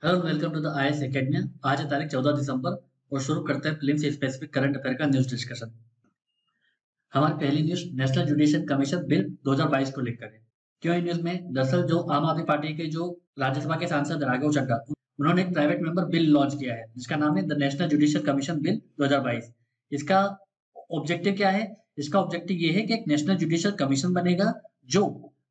Hello welcome to the IAS academy. आज है तारीख 14 दिसंबर और शुरू करते हैं फिल्म से स्पेसिफिक करंट अफेयर का न्यूज डिस्कशन। हमारी पहली news national judicial commission bill 2022 को लेकर है। क्यों ये न्यूज में दरअसल जो आम आदमी पार्टी के जो राज्यसभा के सांसद राघव चड्ढा उन्होंने एक प्राइवेट मेंबर बिल लॉन्च किया है जिसका नाम है the national judicial commission bill 2022। इसका ऑब्जेक्टिव क्या है? इसका ऑब्जेक्टिव ये है कि एक नेशनल जुडिशियल कमीशन बनेगा जो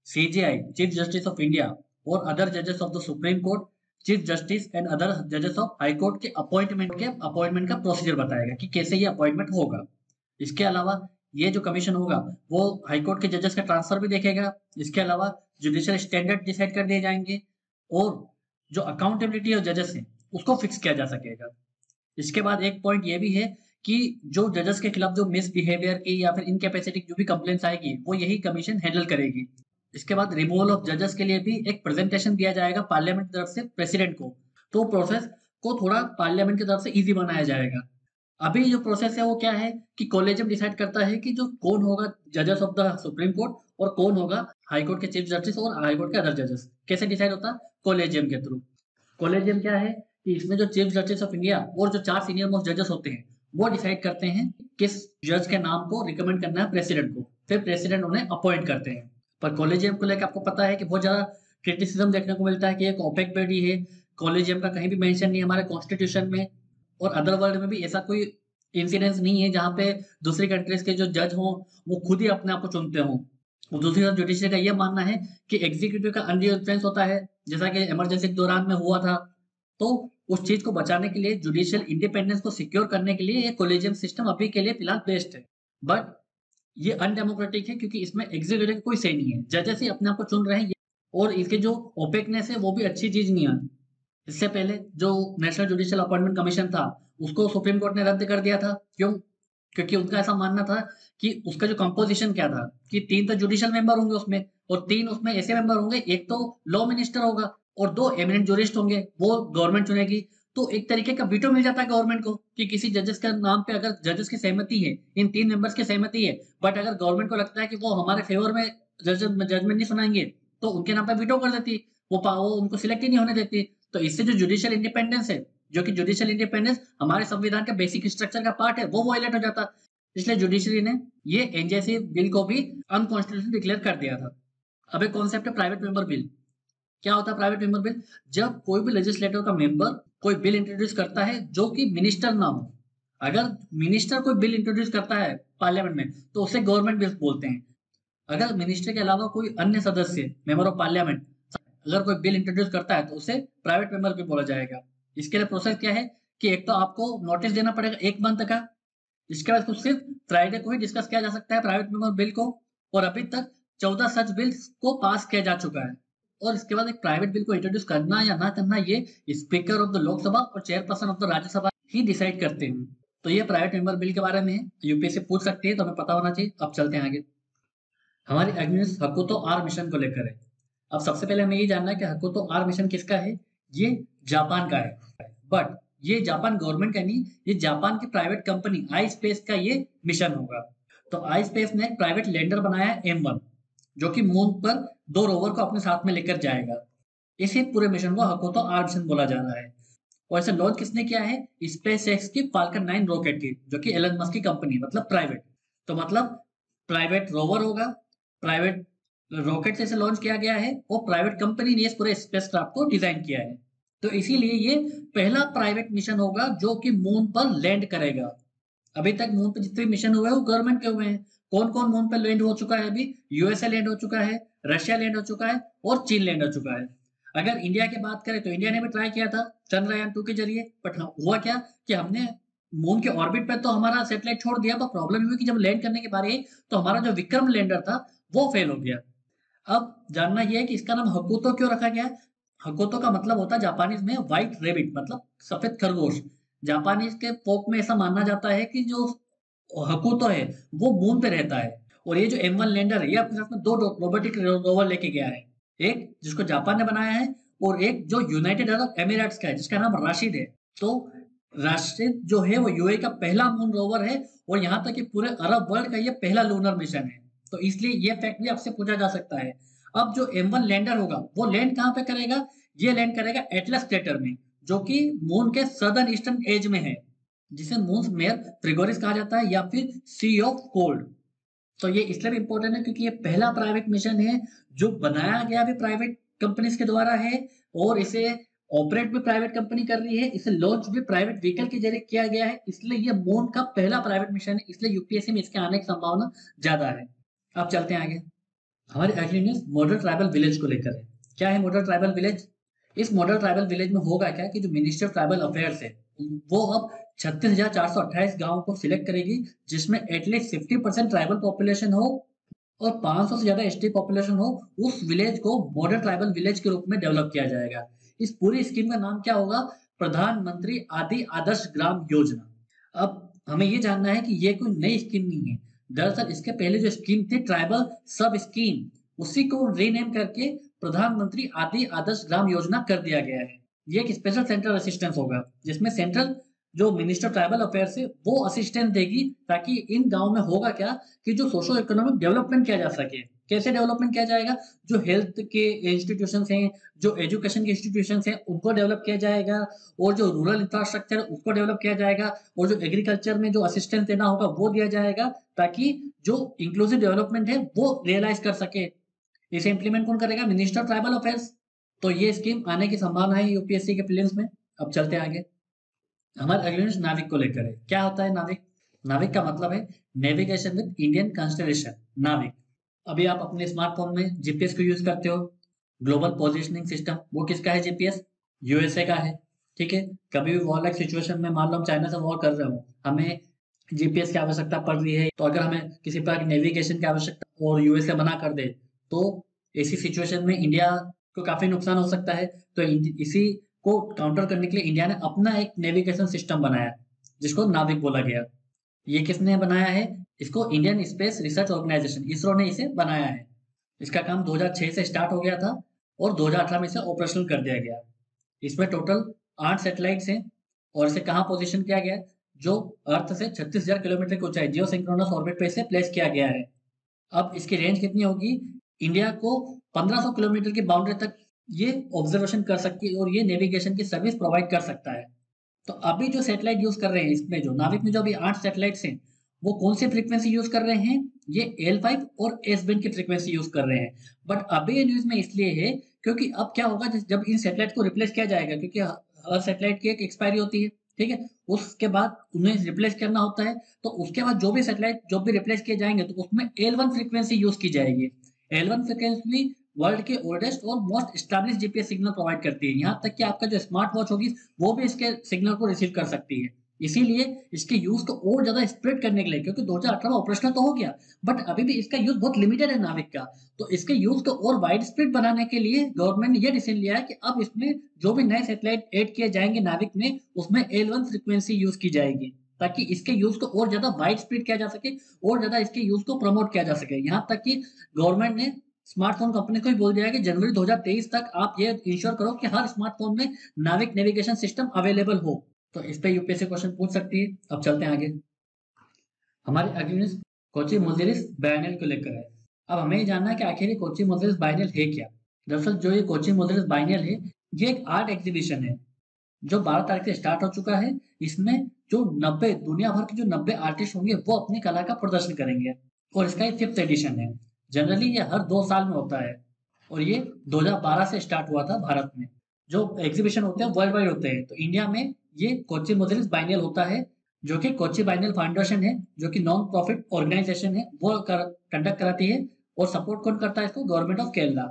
CJI chief justice of India और अदर जजेस of the supreme court, chief justice and other जजेस ऑफ हाई कोर्ट के अपॉइंटमेंट का प्रोसीजर बताएगा कि कैसे ये अपॉइंटमेंट होगा। इसके अलावा ये जो कमीशन होगा वो हाई कोर्ट के जजेस का ट्रांसफर भी देखेगा। इसके अलावा जुडिशियल स्टैंडर्ड डिसाइड कर दिए जाएंगे और जो अकाउंटेबिलिटी ऑफ जजेस है उसको फिक्स किया जा सकेगा। इसके बाद एक पॉइंट ये भी है कि जो जजेस के खिलाफ जो मिसबिहेवियर की या फिर इनकैपेसिटी जो भी कंप्लेंट्स आएगी वो यही कमीशन हैंडल करेगी। इसके बाद रिमूवल ऑफ जजेस के लिए भी एक प्रेजेंटेशन दिया जाएगा पार्लियामेंट की तरफ से प्रेसिडेंट को, तो प्रोसेस को थोड़ा पार्लियामेंट की तरफ से इजी बनाया जाएगा। अभी जो प्रोसेस है वो क्या है कि कॉलेजियम डिसाइड करता है कि जो कौन होगा जजेस ऑफ द सुप्रीम कोर्ट और कौन होगा हाई कोर्ट के चीफ जस्टिस और हाई कोर्ट के अदर जजेस। कैसे डिसाइड होता है? कॉलेजियम के थ्रू। कॉलेजियम क्या है कि इसमें जो चीफ जस्टिस ऑफ इंडिया और जो 4 सीनियर मोस्ट जजेस होते हैं वो डिसाइड करते हैं किस जज के नाम को रिकमेंड करना है प्रेसिडेंट को, फिर प्रेसिडेंट उन्हें अपॉइंट करते हैं। पर कॉलेजियम को लेकर आपको पता है कि बहुत ज्यादा क्रिटिसिज्म देखने को मिलता है कि एक ओपेक बॉडी है, कॉलेजियम का कहीं भी मेंशन नहीं है हमारे कॉन्स्टिट्यूशन में, और अदर वर्ल्ड में भी ऐसा कोई इंसिडेंस नहीं है जहां पे दूसरी कंट्रीज के जो जज हों वो खुद ही अपने आप को चुनते हों। और दूसरी तरफ जुडिशरी का ये मानना है कि एग्जीक्यूटिव का अनड्यू इन्फ्लुएंस होता है, जैसा कि इमरजेंसी के दौरान में हुआ था। तो उस चीज को बचाने के लिए जुडिशियल इंडिपेंडेंस को सिक्योर करने के लिए ये कॉलेजियम सिस्टम अभी के लिए फिलहाल बेस्ट है। बट ये अनडेमोक्रेटिक है क्योंकि इसमें एग्जीक्यूटिव का कोई सही नहीं है, जजेस ही अपने आप को चुन रहे हैं। और इसके जो ओपेकनेस है वो भी अच्छी चीज नहीं है। इससे पहले जो नेशनल जुडिशियल अपॉइंटमेंट कमीशन था उसको सुप्रीम कोर्ट ने रद्द कर दिया था। क्यों? क्योंकि उनका ऐसा मानना था कि उसका जो कंपोजिशन क्या था कि 3 तो जुडिशियल मेंबर होंगे उसमें, और 3 उसमें ऐसे मेंबर होंगे, एक तो लॉ मिनिस्टर होगा और 2 एमिनेंट जूरिस्ट होंगे, वो गवर्नमेंट चुनेगी। तो एक तरीके का वीटो मिल जाता है गवर्नमेंट को कि किसी जजेस का नाम पे अगर जजेस की सहमति है, इन 3 मेंबर्स की सहमति है, बट अगर गवर्नमेंट को लगता है कि वो हमारे फेवर में जजमेंट नहीं सुनाएंगे तो उनके नाम पे वीटो कर देती, वो उनको सिलेक्ट ही नहीं होने देती। तो इससे जो जुडिशियल इंडिपेंडेंस है, जो कि जुडिशियल इंडिपेंडेंस हमारे संविधान का बेसिक स्ट्रक्चर का पार्ट है, वो वायलेट हो जाता। इसलिए जुडिशरी ने ये एनजेसी बिल को भी अनकॉन्स्टिट्यूशनल डिक्लेयर कर दिया था। अब एक कॉन्सेप्ट है प्राइवेट मेंबर बिल। क्या होता है प्राइवेट मेंबर बिल? जब कोई भी लेजिस्लेटर का मेंबर कोई बिल इंट्रोड्यूस करता है जो कि मिनिस्टर ना हो। अगर मिनिस्टर कोई बिल इंट्रोड्यूस करता है पार्लियामेंट में तो उसे गवर्नमेंट बिल बोलते हैं। अगर मिनिस्टर के अलावा कोई अन्य सदस्य मेंबर ऑफ पार्लियामेंट अगर कोई बिल इंट्रोड्यूस करता है तो उसे प्राइवेट मेंबर बिल बोला जाएगा। इसके लिए प्रोसेस क्या है कि एक तो आपको नोटिस देना पड़ेगा 1 मंथ का। इसके बाद उसको सिर्फ फ्राइडे को ही डिस्कस किया जा सकता है प्राइवेट मेंबर बिल को, और अभी तक 14 सच बिल्स को पास किया जा चुका है। और इसके बाद एक प्राइवेट बिल को इंट्रोड्यूस करना या ना करना ये स्पीकर ऑफ द लोकसभा और chairperson of the Rajya Sabha he decide करते हैं। तो ये प्राइवेट मेंबर बिल के बारे में है, यूपीएससी पूछ सकती है तो हमें पता होना चाहिए। अब चलते हैं आगे। हमारी अगली हकुतो आर मिशन को लेकर है। अब सबसे पहले हमें ये जानना है कि हकुतो आर मिशन किसका है। ये जापान का है, बट ये जापान गवर्नमेंट का नहीं, ये जापान की प्राइवेट कंपनी आई स्पेस का ये मिशन होगा। तो आई स्पेस ने एक प्राइवेट लैंडर बनाया है M1 जो कि मून पर 2 रोवर को अपने साथ में लेकर जाएगा। इसी पूरे मिशन को हकुतो आर मिशन बोला जा रहा है। और इसे लॉन्च किसने किया है? स्पेस एक्स की फाल्कन 9 रॉकेट की, जो कि एलन मस्क की कंपनी, मतलब प्राइवेट। तो मतलब प्राइवेट रोवर होगा, प्राइवेट रॉकेट से इसे लॉन्च किया गया है और प्राइवेट कंपनी ने इस पूरे स्पेसक्राफ्ट को डिजाइन किया है। तो इसीलिए ये पहला प्राइवेट मिशन होगा जो कि मून पर लैंड करेगा। अभी तक मून पर जितने मिशन हुए हैं वो गवर्नमेंट के हुए हैं। कौन कौन मून पर लैंड हो चुका है? अभी यूएसए लैंड हो चुका है, रशिया लैंड हो चुका है और चीन लैंड हो चुका है। अगर इंडिया की बात करें तो इंडिया ने भी ट्राई किया था चंद्रयान 2 के जरिए, बट हुआ क्या कि हमने मून के ऑर्बिट पे तो हमारा सैटेलाइट छोड़ दिया, पर प्रॉब्लम हुई कि जब लैंड करने की बारी आई तो हमारा जो विक्रम लैंडर था वो फेल हो गया। अब जानना यह है कि इसका नाम हकुतो क्यों रखा गया है। हकुतो का मतलब होता है जापानीज में व्हाइट रेबिट, मतलब सफेद खरगोश। जापानीज के फोक में ऐसा माना जाता है कि जो हकुतो है वो मून पे रहता है। और ये जो M1 लैंडर है ये अपने साथ में 2 रोबोटिक रोवर लेके गया है, एक जिसको जापान ने बनाया है और एक जो यूनाइटेड अरब एमिरेट्स का है जिसका नाम राशिद है। तो राशिद जो है वो यूएई का पहला मून रोवर है और यहाँ तक कि पूरे अरब वर्ल्ड का ये पहला लूनर मिशन है। तो इसलिए ये फैक्ट भी आपसे पूछा जा सकता है। अब जो M1 लैंडर होगा वो लैंड कहाँ पे करेगा? ये लैंड करेगा एटलस क्रेटर में, जो कि मून के सदर्न ईस्टर्न एज में है, जिसे मून मेयर फ्रिगोरिस कहा जाता है या फिर सी ऑफ कोल्ड। तो ये इसलिए भी इंपॉर्टेंट है क्योंकि ये पहला प्राइवेट मिशन है जो बनाया गया भी प्राइवेट कंपनीज के द्वारा है, और इसे ऑपरेट भी प्राइवेट कंपनी कर रही है, इसे लॉन्च भी प्राइवेट व्हीकल के जरिए किया गया है, इसलिए ये मून का पहला प्राइवेट मिशन है, इसलिए यूपीएससी में इसके आने की संभावना ज्यादा है। अब चलते हैं आगे। हमारी अगली न्यूज मॉडल ट्राइबल विलेज को लेकर है। क्या है मॉडल ट्राइबल विलेज? इस मॉडल ट्राइबल विलेज में होगा क्या कि जो मिनिस्ट्री ऑफ ट्राइबल अफेयर्स है वो अब 36,428 गांवों को सिलेक्ट करेगी, जिसमें एटलीस्ट 50% ट्राइबल पॉपुलेशन हो और 500 से ज्यादा एसटी पॉपुलेशन हो। उस विलेज को मॉडल ट्राइबल विलेज के रूप में डेवलप किया जाएगा। इस पूरी स्कीम का नाम क्या होगा? प्रधानमंत्री आदि आदर्श ग्राम योजना। अब हमें ये जानना है कि ये कोई नई स्कीम नहीं है। दरअसल इसके पहले जो स्कीम थी ट्राइबल सब स्कीम, उसी को रीनेम करके प्रधानमंत्री आदि आदर्श ग्राम योजना कर दिया गया है। ये एक स्पेशल सेंट्रल असिस्टेंस होगा, जिसमें सेंट्रल जो मिनिस्टर ट्राइबल अफेयर्स है वो असिस्टेंस देगी, ताकि इन गांव में होगा क्या कि जो सोशो इकोनॉमिक डेवलपमेंट किया जा सके। कैसे डेवलपमेंट किया जाएगा? जो हेल्थ के इंस्टीट्यूशंस हैं, जो एजुकेशन के इंस्टीट्यूशंस हैं, उनको डेवलप किया जाएगा, और जो रूरल इंफ्रास्ट्रक्चर उसको डेवलप किया जाएगा, और जो एग्रीकल्चर में जो असिस्टेंस देना होगा वो दिया जाएगा, ताकि जो इंक्लूसिव डेवलपमेंट है वो रियलाइज कर सके। इसे इंप्लीमेंट कौन करेगा? Minister tribal affairs. तो ये स्कीम आने की संभावना है यूपीएससी के प्रीलिम्स में। अब चलते हैं आगे। हमारे अगले न्यूज़ नाविक को लेकर है। क्या होता है नाविक? नाविक का मतलब है नेविगेशन विद इंडियन कंस्टलेशन, नाविक। अभी आप अपने स्मार्टफोन में जीपीएस को यूज करते हो। ग्लोबल पोजिशनिंग सिस्टम वो किसका है? जीपीएस यूएसए का है। ठीक है, कभी भी वॉर लाइक सिचुएशन में मान लो हम चाइना से वॉर कर रहे हो, हमें जीपीएस की आवश्यकता पड़ रही है, तो अगर हमें किसी प्रकार की नेविगेशन की आवश्यकता और यूएसए मना कर दे तो ऐसी सिचुएशन में इंडिया को काफी नुकसान हो सकता है। तो इसी को काउंटर करने के लिए इंडिया ने अपना एक नेविगेशन सिस्टम बनाया, जिसको नाविक बोला गया। ये किसने बनाया है? इसको Indian space research organisation ISRO ने इसे बनाया है। इसका काम 2006 से स्टार्ट हो गया था और 2018 में इसे ऑपरेशनल कर दिया गया। इसमें टोटल 8 सैटेलाइट्स हैं, और इसे कहाँ पोजीशन किया गया है? जो अर्थ से 36,000 किलोमीटर की ऊंचाई जियो सिंक्रोनस ऑर्बिट पे इसे प्लेस किया गया है। अब इसकी रेंज कितनी होगी? इंडिया को 1500 किलोमीटर की बाउंड्री तक ये ऑब्जर्वेशन कर सकती है और ये नेविगेशन की सर्विस प्रोवाइड कर सकता है। तो अभी जो सैटेलाइट यूज कर रहे हैं, इसमें जो नाविक में जो अभी 8 सैटेलाइट्स हैं, वो कौन सी फ्रीक्वेंसी यूज कर रहे हैं? ये L5 और एस बैंड की फ्रीक्वेंसी यूज कर रहे हैं। बट अभी ये न्यूज में इसलिए है क्योंकि अब क्या होगा जब इन सैटेलाइट को रिप्लेस किया जाएगा, क्योंकि हर सैटेलाइट की एक एक्सपायरी होती है, ठीक है, उसके बाद उन्हें रिप्लेस करना होता है। तो उसके बाद जो भी सैटेलाइट जो भी रिप्लेस किए जाएंगे तो उसमें L1 फ्रीक्वेंसी यूज की जाएगी। L1 फ्रीक्वेंसी वर्ल्ड के ओल्डेस्ट और most establish GPS signal provide करती है। यहाँ तक कि आपका जो स्मार्ट वॉच होगी वो भी इसके सिग्नल को रिसीव कर सकती है। इसीलिए इसके यूज को और ज्यादा स्प्रेड करने के लिए, क्योंकि 2018 में ऑपरेशनल तो हो गया बट अभी भी इसका यूज बहुत लिमिटेड है नाविक का, तो इसके यूज को और वाइड स्प्रेड बनाने के लिए गवर्नमेंट ने यह डिसीजन लिया है कि अब इसमें जो भी नए सैटेलाइट ऐड किए जाएंगे नाविक में, उसमें L1 फ्रीक्वेंसी यूज की जाएगी, ताकि इसके यूज को और ज्यादा वाइड स्प्रेड किया जा सके और ज्यादा इसके यूज को प्रमोट किया जा सके। यहाँ तक कि गवर्नमेंट ने स्मार्टफोन कंपनी को भी बोल दिया है कि जनवरी 2023 तक आप ये इंश्योर करो कि हर स्मार्टफोन में नाविक नेविगेशन सिस्टम अवेलेबल हो। तो इस पे यूपीएससी क्वेश्चन पूछ सकती है। अब चलते हैं आगे। हमारी अगली न्यूज कोची मुल्जिरिस बायनेल को लेकर है। अब हमें ये जानना है कि आखिर ये कोची मुल्जिरिस बायनेल है क्या। दरअसल जो ये कोची मुल्जिरिस बायनेल है, ये एक आर्ट एग्जीबिशन है जो 12 तारीख से स्टार्ट हो चुका है। इसमें जो 90 दुनिया भर के जो 90 आर्टिस्ट होंगे वो अपनी कला का प्रदर्शन करेंगे, और इसका ये 5th एडिशन है। जनरली ये हर 2 साल में होता है, और ये 2012 से स्टार्ट हुआ था भारत में। जो एग्जीबिशन होते हैं वर्ल्ड वाइड होते हैं, तो इंडिया में ये कोची मुल्जिरिस बायनेल होता है, जो कि कोची बायनेल फाउंडेशन है, जो कि नॉन प्रॉफिट ऑर्गेनाइजेशन है, वो कंडक्ट कराती है। और सपोर्ट कौन करता है इसको? Government of Kerala.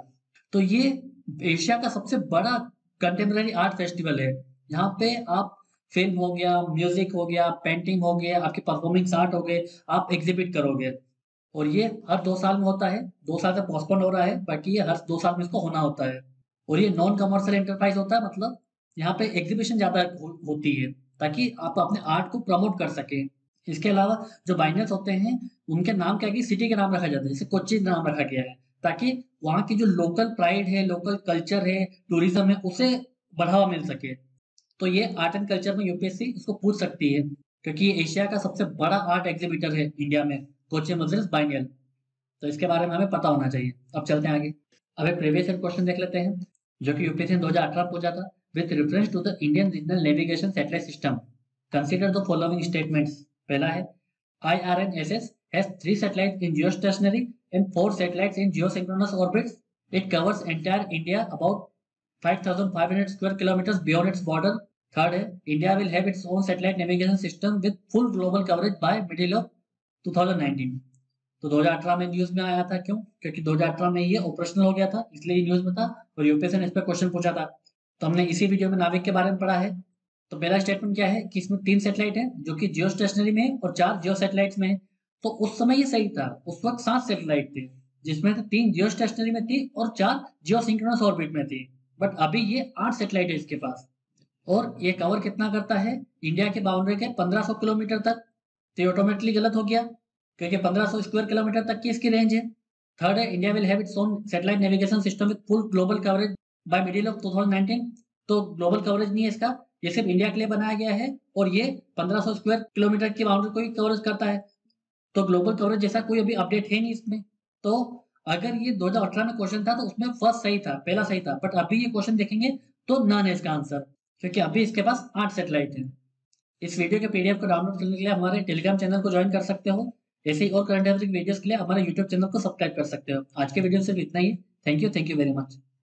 तो ये एशिया का सबसे बड़ा कंटेम्प्रेरी आर्ट फेस्टिवल है। यहाँ पे आप फिल्म हो गया, म्यूजिक हो गया, पेंटिंग हो गया, आपके परफॉर्मिंग आर्ट हो गए, आप एग्जिबिट करोगे। और ये हर 2 साल में होता है। 2 साल से पोस्टपोन हो रहा है, बाकी ये हर 2 साल में इसको होना होता है। और ये नॉन कमर्शियल एंटरप्राइज होता है, मतलब यहाँ पे एग्जीबिशन ज्यादा होती है ताकि आप अपने आर्ट को प्रमोट कर सके। इसके अलावा जो बाइनर्स होते हैं उनके नाम क्या है कि सिटी के नाम रखा जाता है, जैसे कोच्चि नाम रखा गया है, ताकि वहाँ की जो लोकल प्राइड है, लोकल कल्चर है, टूरिज्म है, उसे बढ़ावा मिल सके। तो ये आर्ट एंड कल्चर में यूपीएससी इसको पूछ सकती है, क्योंकि ये एशिया का सबसे बड़ा आर्ट एग्जीबिटर है इंडिया में, कोची मुल्जिरिस बायनेल। तो इसके बारे में हमें पता होना चाहिए। अब चलते हैं आगे। अब एक प्रीवियस ईयर क्वेश्चन देख लेते हैं। जो कि यूपीएससी ने 2018 में पूछा था। With reference to the Indian regional navigation satellite system, consider the following statements. पहला है, IRNSS has 3 satellites in geostationary and 4 satellites in geosynchronous orbits. It covers entire India about 5,500 square kilometers beyond its border. Third है, India will have its own satellite navigation system with full global coverage by middle of 2019. तो 2018 में news में आया था, क्यों? क्योंकि 2018 में ये ऑपरेशनल हो गया था, इसलिए न्यूज में था और यूपीएससी ने इस पर क्वेश्चन पूछा था। तो हमने इसी वीडियो में नाविक के बारे में पढ़ा है। तो पहला स्टेटमेंट क्या है कि इसमें 3 सैटेलाइट है जो कि जियो स्टेशनरी में है और 4 जियो सैटेलाइट्स में है। तो उस समय ये सही था, उस वक्त 7 सैटेलाइट थे जिसमें से 3 जियो स्टेशनरी में थी और 4 जियो सिंक्रोनस ऑर्बिट में थी। बट अभी ये 8 सैटेलाइट है इसके पास और ये कवर कितना करता है? इंडिया के बाउंड्री के 1500 किलोमीटर तक। तो ये ऑटोमेटिकली गलत हो गया क्योंकि 1500 स्क्वायर किलोमीटर तक की इसकी रेंज है। थर्ड है, India will have its own satellite navigation system with full global coverage by middle of 2019। तो ग्लोबल कवरेज नहीं है इसका, ये सिर्फ इंडिया के लिए बनाया गया है और ये 1500 स्क्वायर किलोमीटर की बाउंड्री को ही कवरेज करता है। तो ग्लोबल कवरेज जैसा कोई अभी अपडेट है नहीं इसमें। तो अगर ये 2018 में क्वेश्चन था तो उसमें फर्स्ट सही था, पहला सही था, बट अभी ये क्वेश्चन देखेंगे तो नन है इसका आंसर, क्योंकि अभी इसके पास 8 सैटेलाइट है। इस वीडियो के पीडीएफ को डाउनलोड करने के लिए हमारे टेलीग्राम चैनल को ज्वाइन कर सकते हो। ऐसे ही और करंट अफेयर वीडियोस के लिए हमारे यूट्यूब चैनल को सब्सक्राइब कर सकते हो। आज के वीडियो सिर्फ इतना ही। Thank you very much.